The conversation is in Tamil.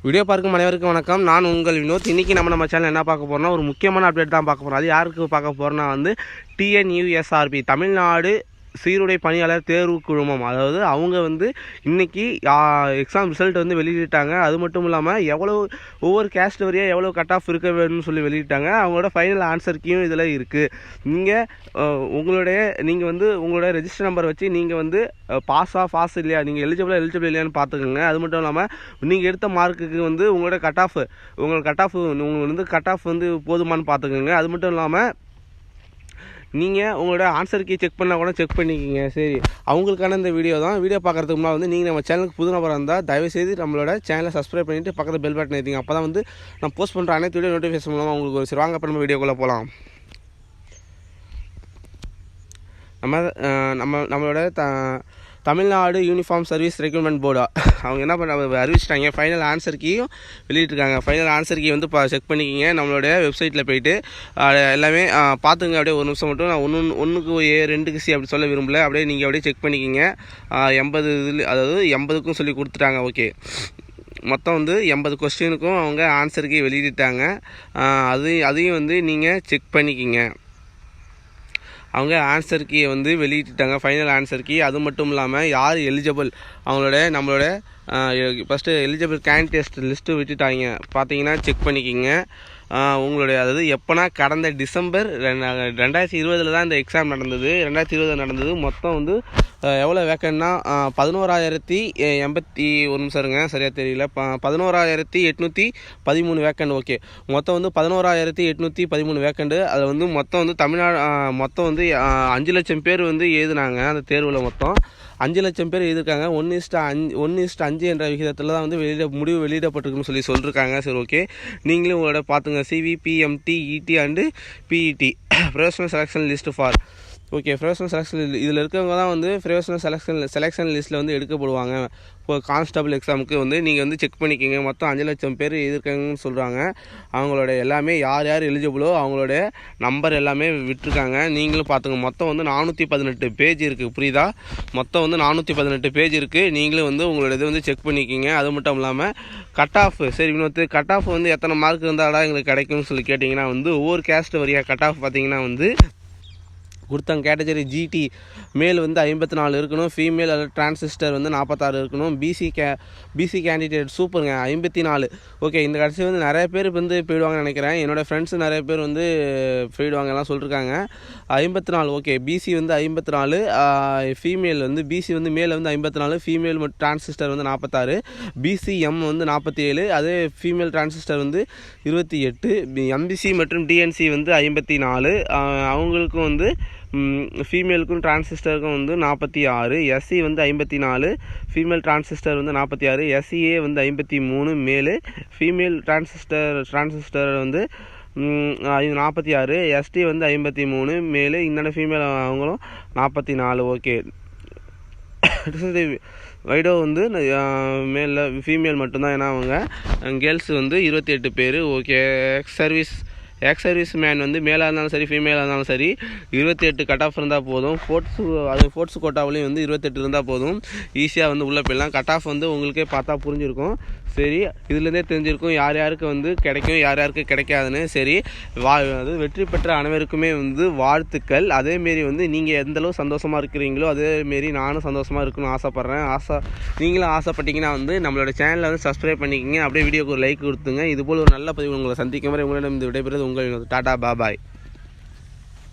வீடியோ பார்க்கும் அனைவருக்கும் வணக்கம். நான் உங்கள் வினோத். இன்றைக்கி நம்ம சேனல் என்ன பார்க்க போகிறோம்னா ஒரு முக்கியமான அப்டேட் தான் பார்க்க போகிறோம். அது யாருக்கு பார்க்க போகிறோன்னா TNUSRB தமிழ்நாடு சீருடை பணியாளர் தேர்வு குழுமம். அதாவது அவங்க இன்றைக்கி எக்ஸாம் ரிசல்ட் வெளியிட்டாங்க. அது மட்டும் இல்லாமல் ஒவ்வொரு கேஸ்ட் வரையாக எவ்வளோ கட் ஆஃப் இருக்க வேணும்னு சொல்லி வெளியிட்டாங்க. அவங்களோட ஃபைனல் ஆன்சர் கீயும் இதில் இருக்குது. நீங்கள் உங்களோட ரெஜிஸ்டர் நம்பர் வச்சு நீங்கள் பாஸ் இல்லையா, நீங்கள் எலிஜிபிள் இல்லையான்னு பார்த்துக்கோங்க. அது மட்டும் இல்லாமல் நீங்கள் எடுத்த மார்க்குக்கு உங்களோட கட் ஆஃப் போதுமானு பார்த்துக்கோங்க. அது மட்டும் இல்லாமல் நீங்கள் உங்களோட ஆன்சர் கீ செக் பண்ணால் கூட செக் பண்ணிக்கிங்க. சரி, அவங்களுக்கான இந்த வீடியோ தான். வீடியோ பார்க்குறதுக்கு முன்னாடி நீங்கள் நம்ம சேனலுக்கு புது நபராக இருந்தால் தயவுசெய்து நம்மளோட சேனலை சப்ஸ்கிரைப் பண்ணிவிட்டு பக்கத்தில் பெல் பட்டன் ஏற்றிங்க. அப்போ தான் நான் போஸ்ட் பண்ணுற அனைத்து வீடியோ நோட்டிஃபிகேஷன் மூலமாக உங்களுக்கு ஒரு சரி வாங்க. அப்போ நம்ம வீடியோக்குள்ளே போகலாம். நம்மளோட Tamil Nadu uniform service recruitment board அவங்க என்ன பண்ண அறிவிச்சிட்டாங்க. ஃபைனல் ஆன்சர் கீயும் வெளியிட்டிருக்காங்க. ஃபைனல் ஆன்சர் கீ செக் பண்ணிக்கிங்க. நம்மளுடைய வெப்சைட்டில் போய்ட்டு எல்லாமே பார்த்துங்க. அப்படியே ஒரு நிமிஷம் மட்டும். நான் ஒன்றுக்கு A 2க்கு C அப்படி சொல்ல விரும்பல. அப்படியே நீங்கள் அப்படியே செக் பண்ணிக்கிங்க. 80 அதாவது 80க்கும் சொல்லி கொடுத்துட்டாங்க. ஓகே, மொத்தம் 80 கொஸ்டினுக்கும் அவங்க ஆன்சர் கீ வெளியிட்டாங்க. அதையும் நீங்கள் செக் பண்ணிக்கிங்க. அவங்க ஆன்சர் கீயை வெளியிட்டாங்க, ஃபைனல் ஆன்சர் கீ. அது மட்டும் இல்லாமல் யார் எலிஜிபிள் நம்மளோட ஃபஸ்ட்டு எலிஜிபிள் கேண்டிடேட் லிஸ்ட்டு விட்டுட்டாங்க. பார்த்தீங்கன்னா செக் பண்ணிக்கிங்க. உங்களுடைய அதாவது எப்போனா கடந்த டிசம்பர் 2020 தான் இந்த எக்ஸாம் நடந்தது. 2020 நடந்தது. மொத்தம் எவ்வளோ வேக்கன்னா 11,080 ஒரு நிமிஷம் இருங்க, சரியாக தெரியல. 11,813 வேக்கண்ட். ஓகே, மொத்தம் 11,813 வேக்கண்டு. அதில் மொத்தம் தமிழ்நாடு மொத்தம் 5 லட்சம் பேர் எழுதுனாங்க. அந்த தேர்வில் மொத்தம் 5 லட்சம் பேர் எழுதிருக்காங்க. 1:5 என்ற விகிதத்தில் தான் முடிவு வெளியிடப்பட்டிருக்குன்னு சொல்லியிருக்காங்க. சரி, ஓகே, நீங்களும் உங்களோட பார்த்துங்க. CV, PMT, ET and PET professional selection list for. Okay, professional selection இதில் இருக்கவங்க தான் ப்ரொஃபஷனல் செலெக்ஷன் லிஸ்ட்டில் எடுக்கப்படுவாங்க. இப்போ கான்ஸ்டபிள் எக்ஸாமுக்கு நீங்கள் செக் பண்ணிக்கிங்க. மொத்தம் 5 லட்சம் பேர் எழுதிருக்காங்கன்னு சொல்கிறாங்க. அவங்களோட எல்லாமே யார் எலிஜிபிளோ அவங்களோட நம்பர் எல்லாமே விட்டுருக்காங்க. நீங்களும் பார்த்துங்க. மொத்தம் 418 பேஜ் இருக்குது. புரியுதா? மொத்தம் 418 பேஜ் இருக்குது. நீங்களும் உங்களோட இது செக் பண்ணிக்கிங்க. அது மட்டும் இல்லாமல் கட் ஆஃப். சரி வினோத், கட் ஆஃப் எத்தனை மார்க் இருந்தாடா எங்களுக்கு கிடைக்கும்னு சொல்லி கேட்டிங்கன்னா ஒவ்வொரு கேஸ்ட் வரையாக கட் ஆஃப் பார்த்தீங்கன்னா கொடுத்தாங்க. கேட்டகரி GT மேல் 54 இருக்கணும். ஃபீமேல் அல்லது டிரான்சிஸ்டர் 46 இருக்கணும். பிசி கேண்டிடேட் சூப்பருங்க 54. ஓகே, இந்த கடைசி நிறைய பேர் போயிடுவாங்கன்னு நினைக்கிறேன். என்னோடய ஃப்ரெண்ட்ஸ் நிறைய பேர் போயிடுவாங்க எல்லாம் சொல்லியிருக்காங்க. 54. Okay, BC 54. ஃபீமேல் BC மேல் 54. ஃபீமேல் மற்றும் டிரான்சிஸ்டர் 46. BCM 47. அதே ஃபீமேல் டிரான்சிஸ்டர் 28. MBC மற்றும் DNC 54. அவங்களுக்கும் ஃபீமேலுக்கும் டிரான்சிஸ்டருக்கும் 46. SC 54. Female transistor 46. SCA 53. மேலு ஃபீமேல் டிரான்சிஸ்டர் 46. ST 53. மேலு இன்னொரு ஃபீமேல் அவங்களும் 44. ஓகே, வைடோ மேலில் ஃபீமேல் மட்டும்தான். ஏன்னா அவங்க கேர்ள்ஸ் 28 பேர். ஓகே, எக்ஸ் சர்வீஸ் மேன் மேலாக இருந்தாலும் சரி ஃபீமேலாக இருந்தாலும் சரி 28 கட் ஆஃப் இருந்தால் போதும். ஸ்போர்ட்ஸ் கோட்டாவிலையும் 28 இருந்தால் போதும். ஈஸியாக உள்ளே போயிடலாம். கட் ஆஃப் உங்களுக்கே பார்த்தா புரிஞ்சிருக்கும். சரி, இதுலேருந்தே தெரிஞ்சிருக்கும் யார் யாருக்கு கிடைக்கும் யார் யாருக்கு கிடைக்காதுன்னு. சரி, அது வெற்றி பெற்ற அனைவருக்குமே வாழ்த்துக்கள். அதேமாரி நீங்கள் எந்தளவு சந்தோஷமாக இருக்கிறீங்களோ அதேமாரி நானும் சந்தோஷமாக இருக்கணும்னு ஆசைப்பட்றேன். நீங்களும் ஆசைப்பட்டீங்கன்னா நம்மளோட சேனலில் சப்ஸ்கிரைப் பண்ணிக்கிங்க. அப்படியே வீடியோக்கு ஒரு லைக் கொடுத்துங்க. இதுபோல் ஒரு நல்ல பதிவு உங்களை சந்திக்கும் வரை உங்களிடம் விடைபெறுவது உங்கள் டாடா பாபாய்.